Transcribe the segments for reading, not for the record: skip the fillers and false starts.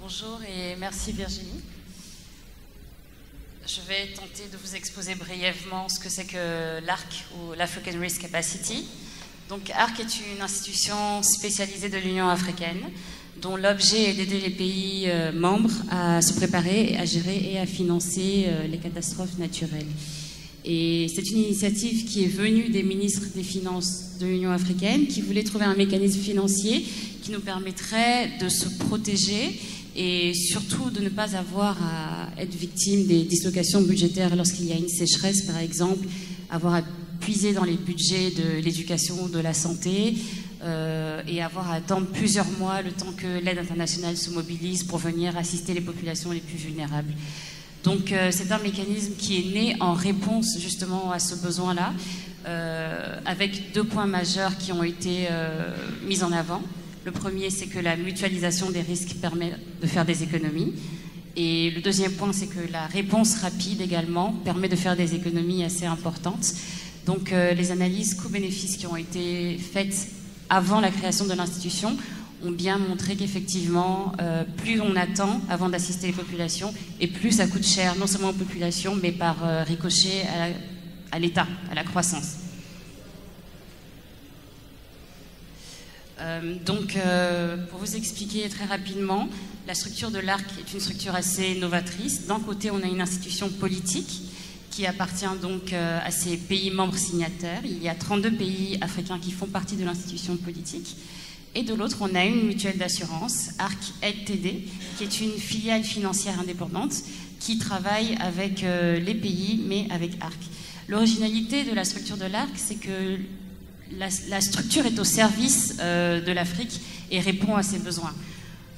Bonjour et merci Virginie. Je vais tenter de vous exposer brièvement ce que c'est que l'ARC ou l'African Risk Capacity. Donc ARC est une institution spécialisée de l'Union africaine dont l'objet est d'aider les pays membres à se préparer, à gérer et à financer les catastrophes naturelles. Et c'est une initiative qui est venue des ministres des Finances de l'Union africaine qui voulaient trouver un mécanisme financier qui nous permettrait de se protéger et surtout de ne pas avoir à être victime des dislocations budgétaires lorsqu'il y a une sécheresse, par exemple, avoir à puiser dans les budgets de l'éducation, de la santé, et avoir à attendre plusieurs mois le temps que l'aide internationale se mobilise pour venir assister les populations les plus vulnérables. Donc c'est un mécanisme qui est né en réponse justement à ce besoin-là, avec deux points majeurs qui ont été mis en avant. Le premier, c'est que la mutualisation des risques permet de faire des économies. Et le deuxième point, c'est que la réponse rapide également permet de faire des économies assez importantes. Donc les analyses coûts-bénéfices qui ont été faites avant la création de l'institution ont bien montré qu'effectivement, plus on attend avant d'assister les populations, et plus ça coûte cher, non seulement aux populations, mais par ricochet à l'État, à la croissance. Pour vous expliquer très rapidement, la structure de l'ARC est une structure assez novatrice. D'un côté, on a une institution politique qui appartient donc à ces pays membres signataires. Il y a 32 pays africains qui font partie de l'institution politique. Et de l'autre, on a une mutuelle d'assurance, ARC Ltd, qui est une filiale financière indépendante qui travaille avec les pays, mais avec ARC. L'originalité de la structure de l'ARC, c'est que la structure est au service de l'Afrique et répond à ses besoins.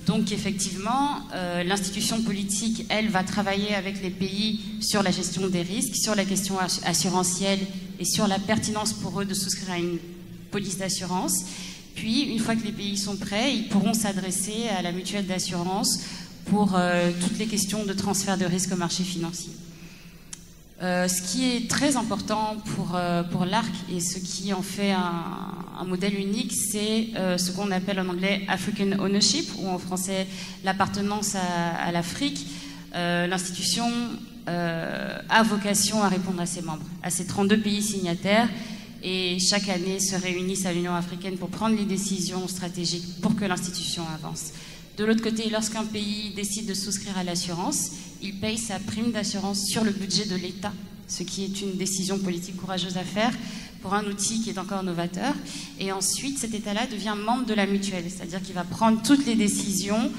Donc effectivement, l'institution politique, elle, va travailler avec les pays sur la gestion des risques, sur la question assurantielle et sur la pertinence pour eux de souscrire à une police d'assurance. Puis, une fois que les pays sont prêts, ils pourront s'adresser à la mutuelle d'assurance pour toutes les questions de transfert de risque au marché financier. Ce qui est très important pour l'ARC et ce qui en fait un modèle unique, c'est ce qu'on appelle en anglais African Ownership, ou en français l'appartenance à l'Afrique. L'institution a vocation à répondre à ses membres, à ces 32 pays signataires, et chaque année se réunissent à l'Union africaine pour prendre les décisions stratégiques pour que l'institution avance. De l'autre côté, lorsqu'un pays décide de souscrire à l'assurance, il paye sa prime d'assurance sur le budget de l'État, ce qui est une décision politique courageuse à faire pour un outil qui est encore novateur. Et ensuite, cet État-là devient membre de la mutuelle, c'est-à-dire qu'il va prendre toutes les décisions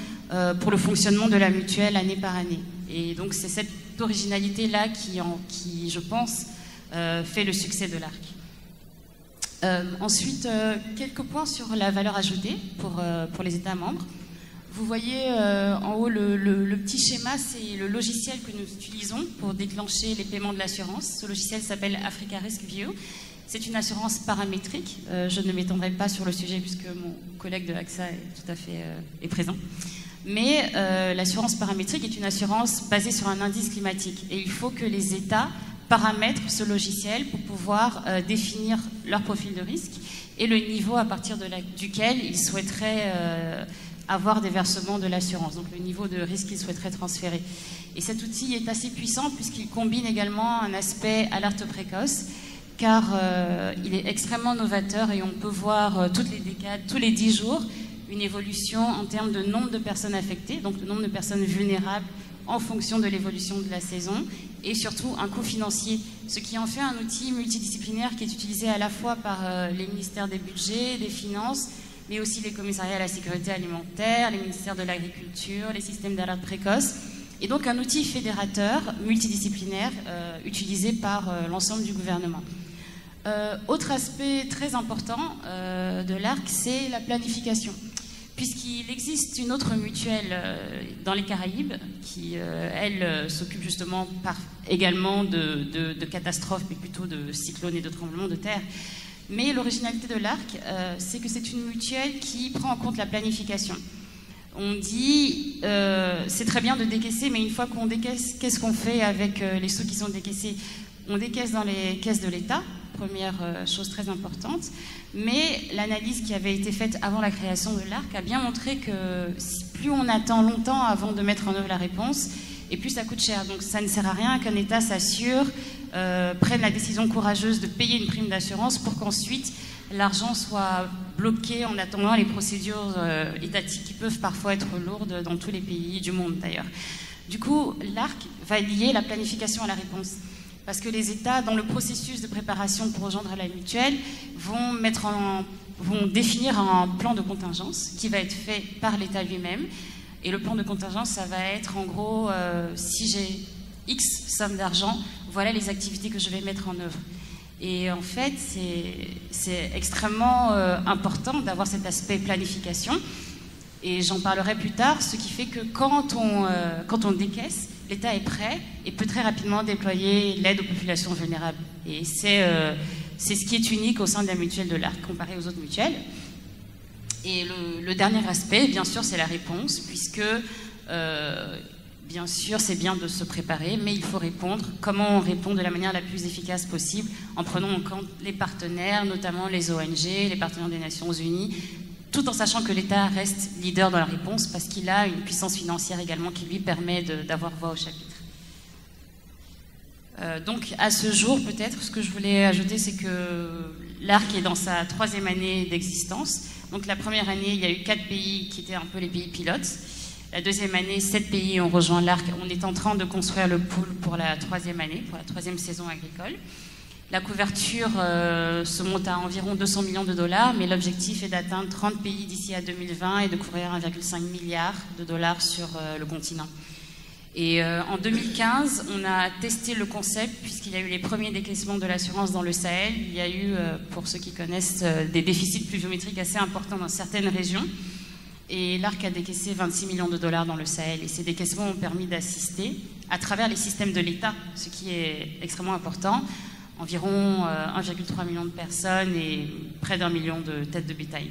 pour le fonctionnement de la mutuelle année par année. Et donc, c'est cette originalité-là qui, je pense, fait le succès de l'ARC. Ensuite, quelques points sur la valeur ajoutée pour les États membres. Vous voyez en haut le petit schéma, c'est le logiciel que nous utilisons pour déclencher les paiements de l'assurance. Ce logiciel s'appelle Africa Risk View. C'est une assurance paramétrique. Je ne m'étendrai pas sur le sujet puisque mon collègue de AXA est présent. Mais l'assurance paramétrique est une assurance basée sur un indice climatique. Et il faut que les États paramètrent ce logiciel pour pouvoir définir leur profil de risque et le niveau à partir duquel ils souhaiteraient avoir des versements de l'assurance, donc le niveau de risque qu'ils souhaiteraient transférer. Et cet outil est assez puissant puisqu'il combine également un aspect alerte précoce, car il est extrêmement novateur et on peut voir toutes les décades, tous les 10 jours, une évolution en termes de nombre de personnes affectées, donc le nombre de personnes vulnérables en fonction de l'évolution de la saison, et surtout un coût financier, ce qui en fait un outil multidisciplinaire qui est utilisé à la fois par les ministères des budgets, des finances, mais aussi les commissariats à la sécurité alimentaire, les ministères de l'agriculture, les systèmes d'alerte précoce, et donc un outil fédérateur multidisciplinaire utilisé par l'ensemble du gouvernement. Autre aspect très important de l'ARC, c'est la planification, puisqu'il existe une autre mutuelle dans les Caraïbes qui, elle, s'occupe justement également de catastrophes, mais plutôt de cyclones et de tremblements de terre. Mais l'originalité de l'ARC, c'est que c'est une mutuelle qui prend en compte la planification. On dit, c'est très bien de décaisser, mais une fois qu'on décaisse, qu'est-ce qu'on fait avec les sous qui sont décaissés? On décaisse dans les caisses de l'État, première chose très importante. Mais l'analyse qui avait été faite avant la création de l'ARC a bien montré que plus on attend longtemps avant de mettre en œuvre la réponse, et plus ça coûte cher. Donc ça ne sert à rien qu'un État s'assure, prenne la décision courageuse de payer une prime d'assurance pour qu'ensuite l'argent soit bloqué en attendant les procédures étatiques qui peuvent parfois être lourdes dans tous les pays du monde d'ailleurs. Du coup, l'ARC va lier la planification à la réponse. Parce que les États, dans le processus de préparation pour rejoindre la mutuelle, vont définir un plan de contingence qui va être fait par l'État lui-même. Et le plan de contingence, ça va être en gros, si j'ai X somme d'argent, voilà les activités que je vais mettre en œuvre. Et en fait, c'est extrêmement important d'avoir cet aspect planification. Et j'en parlerai plus tard, ce qui fait que quand on décaisse, l'État est prêt et peut très rapidement déployer l'aide aux populations vulnérables. Et c'est ce qui est unique au sein de la mutuelle de l'ARC comparé aux autres mutuelles. Et le dernier aspect, bien sûr, c'est la réponse, puisque, bien sûr, c'est bien de se préparer, mais il faut répondre. Comment on répond de la manière la plus efficace possible, en prenant en compte les partenaires, notamment les ONG, les partenaires des Nations Unies, tout en sachant que l'État reste leader dans la réponse, parce qu'il a une puissance financière également qui lui permet d'avoir voix au chapitre. Donc, à ce jour, peut-être, ce que je voulais ajouter, c'est que l'ARC est dans sa 3e année d'existence. Donc, la première année, il y a eu 4 pays qui étaient un peu les pays pilotes. La 2e année, 7 pays ont rejoint l'ARC. On est en train de construire le pool pour la 3e année, pour la 3e saison agricole. La couverture se monte à environ 200 millions de dollars, mais l'objectif est d'atteindre 30 pays d'ici à 2020 et de couvrir 1,5 milliard de dollars sur le continent. Et en 2015, on a testé le concept puisqu'il y a eu les premiers décaissements de l'assurance dans le Sahel. Il y a eu, pour ceux qui connaissent, des déficits pluviométriques assez importants dans certaines régions. Et l'ARC a décaissé 26 millions de dollars dans le Sahel. Et ces décaissements ont permis d'assister, à travers les systèmes de l'État, ce qui est extrêmement important, environ 1,3 million de personnes et près d'1 million de têtes de bétail.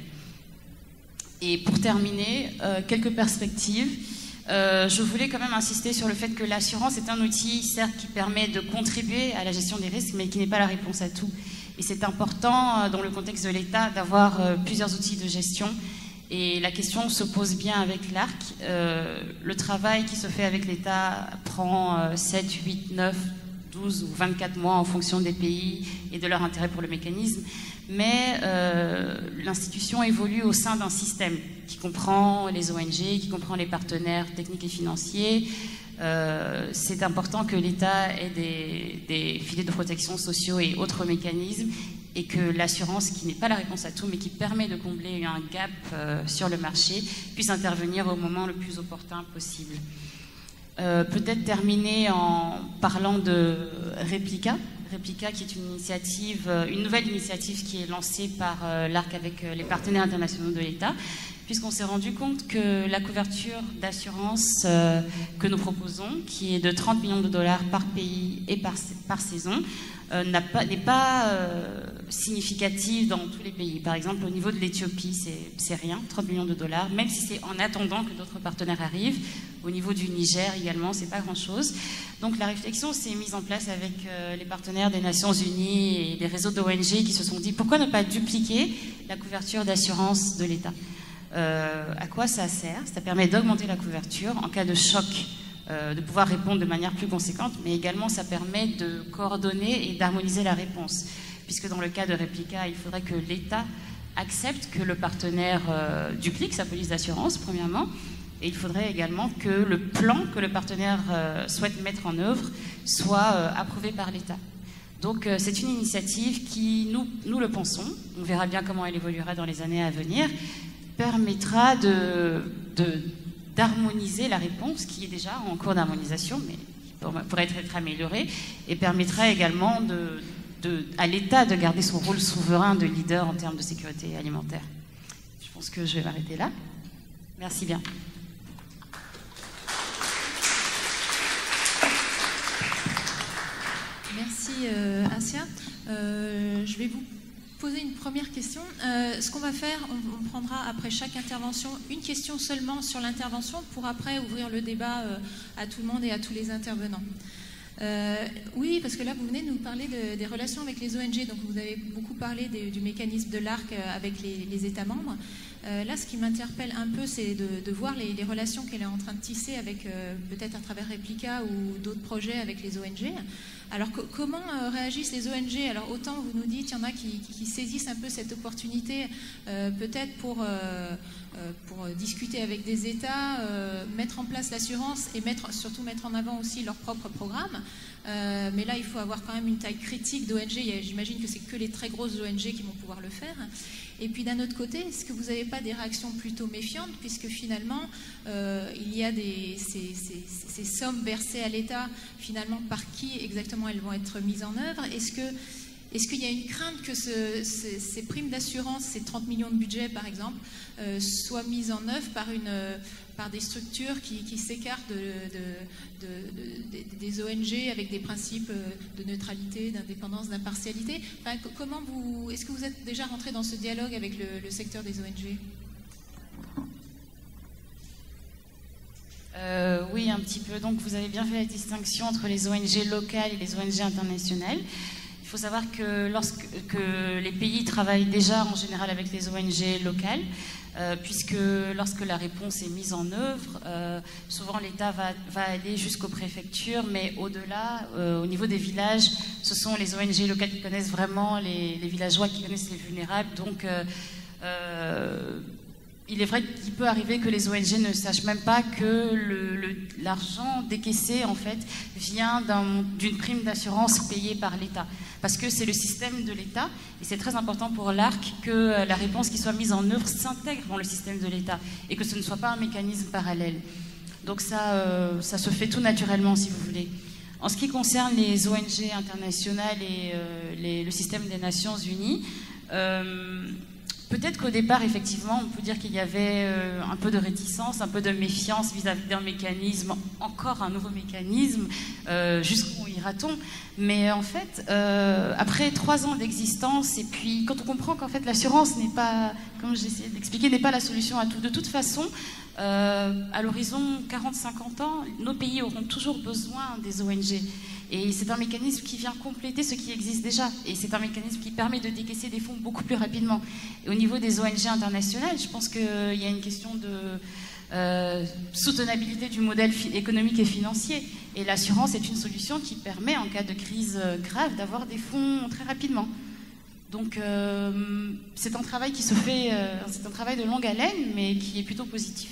Et pour terminer, quelques perspectives. Je voulais quand même insister sur le fait que l'assurance est un outil, certes, qui permet de contribuer à la gestion des risques, mais qui n'est pas la réponse à tout. Et c'est important, dans le contexte de l'État, d'avoir plusieurs outils de gestion. Et la question se pose bien avec l'ARC. Le travail qui se fait avec l'État prend 7, 8, 9, 12 ou 24 mois en fonction des pays et de leur intérêt pour le mécanisme. Mais l'institution évolue au sein d'un système qui comprend les ONG, qui comprend les partenaires techniques et financiers. C'est important que l'État ait des filets de protection sociaux et autres mécanismes, et que l'assurance, qui n'est pas la réponse à tout, mais qui permet de combler un gap sur le marché, puisse intervenir au moment le plus opportun possible. Peut-être terminer en parlant de Replica. Replica, qui est une nouvelle initiative qui est lancée par l'ARC avec les partenaires internationaux de l'État, puisqu'on s'est rendu compte que la couverture d'assurance que nous proposons, qui est de 30 millions de dollars par pays et par saison, n'est pas significative dans tous les pays. Par exemple, au niveau de l'Éthiopie, c'est rien, 30 millions de dollars, même si c'est en attendant que d'autres partenaires arrivent. Au niveau du Niger également, c'est pas grand-chose. Donc la réflexion s'est mise en place avec les partenaires des Nations Unies et les réseaux d'ONG qui se sont dit pourquoi ne pas dupliquer la couverture d'assurance de l'État. À quoi ça sert? Ça permet d'augmenter la couverture en cas de choc, de pouvoir répondre de manière plus conséquente, mais également ça permet de coordonner et d'harmoniser la réponse. Puisque dans le cas de Replica, il faudrait que l'État accepte que le partenaire duplique sa police d'assurance, premièrement, et il faudrait également que le plan que le partenaire souhaite mettre en œuvre soit approuvé par l'État. Donc c'est une initiative qui, nous le pensons, on verra bien comment elle évoluera dans les années à venir, permettra d'harmoniser la réponse qui est déjà en cours d'harmonisation, mais qui pourrait être améliorée, et permettra également à l'État de garder son rôle souverain de leader en termes de sécurité alimentaire. Je pense que je vais m'arrêter là. Merci bien. Merci Assia. Je vais vous poser une première question. Ce qu'on va faire, on prendra après chaque intervention une question seulement sur l'intervention pour après ouvrir le débat à tout le monde et à tous les intervenants. Oui, parce que là, vous venez de nous parler des relations avec les ONG. Donc, vous avez beaucoup parlé du mécanisme de l'ARC avec les États membres. Là, ce qui m'interpelle un peu, c'est de voir les relations qu'elle est en train de tisser avec, peut-être à travers Replica ou d'autres projets avec les ONG. Alors, comment réagissent les ONG? Alors, autant vous nous dites, il y en a qui saisissent un peu cette opportunité, peut-être pour discuter avec des États, mettre en place l'assurance et surtout mettre en avant aussi leur propre programme. Mais là, il faut avoir quand même une taille critique d'ONG. J'imagine que c'est que les très grosses ONG qui vont pouvoir le faire. Et puis d'un autre côté, est-ce que vous n'avez pas des réactions plutôt méfiantes, puisque finalement, il y a ces sommes versées à l'État, finalement, par qui exactement elles vont être mises en œuvre? Est-ce qu'il y a une crainte que ces primes d'assurance, ces 30 millions de budget par exemple, soient mises en œuvre par des structures qui s'écartent des ONG avec des principes de neutralité, d'indépendance, d'impartialité? Enfin, est-ce que vous êtes déjà rentré dans ce dialogue avec le secteur des ONG? Oui, un petit peu. Donc vous avez bien fait la distinction entre les ONG locales et les ONG internationales. Il faut savoir que les pays travaillent déjà en général avec les ONG locales, puisque lorsque la réponse est mise en œuvre, souvent l'État va aller jusqu'aux préfectures, mais au-delà, au niveau des villages, ce sont les ONG locales qui connaissent vraiment les villageois, qui connaissent les vulnérables. Donc, il est vrai qu'il peut arriver que les ONG ne sachent même pas que l'argent décaissé, en fait, vient d'une prime d'assurance payée par l'État. Parce que c'est le système de l'État, et c'est très important pour l'ARC que la réponse qui soit mise en œuvre s'intègre dans le système de l'État, et que ce ne soit pas un mécanisme parallèle. Donc ça se fait tout naturellement, si vous voulez. En ce qui concerne les ONG internationales et le système des Nations Unies, peut-être qu'au départ, effectivement, on peut dire qu'il y avait un peu de réticence, un peu de méfiance vis-à-vis d'un mécanisme, encore un nouveau mécanisme, jusqu'où ira-t-on? Mais en fait, après 3 ans d'existence, et puis quand on comprend qu'en fait l'assurance n'est pas, comme j'essayais d'expliquer, n'est pas la solution à tout. De toute façon, à l'horizon 40-50 ans, nos pays auront toujours besoin des ONG. Et c'est un mécanisme qui vient compléter ce qui existe déjà. Et c'est un mécanisme qui permet de décaisser des fonds beaucoup plus rapidement. Et au niveau des ONG internationales, je pense qu'il y a une question de soutenabilité du modèle économique et financier. Et l'assurance est une solution qui permet, en cas de crise grave, d'avoir des fonds très rapidement. Donc c'est un travail qui se fait, c'est un travail de longue haleine, mais qui est plutôt positif.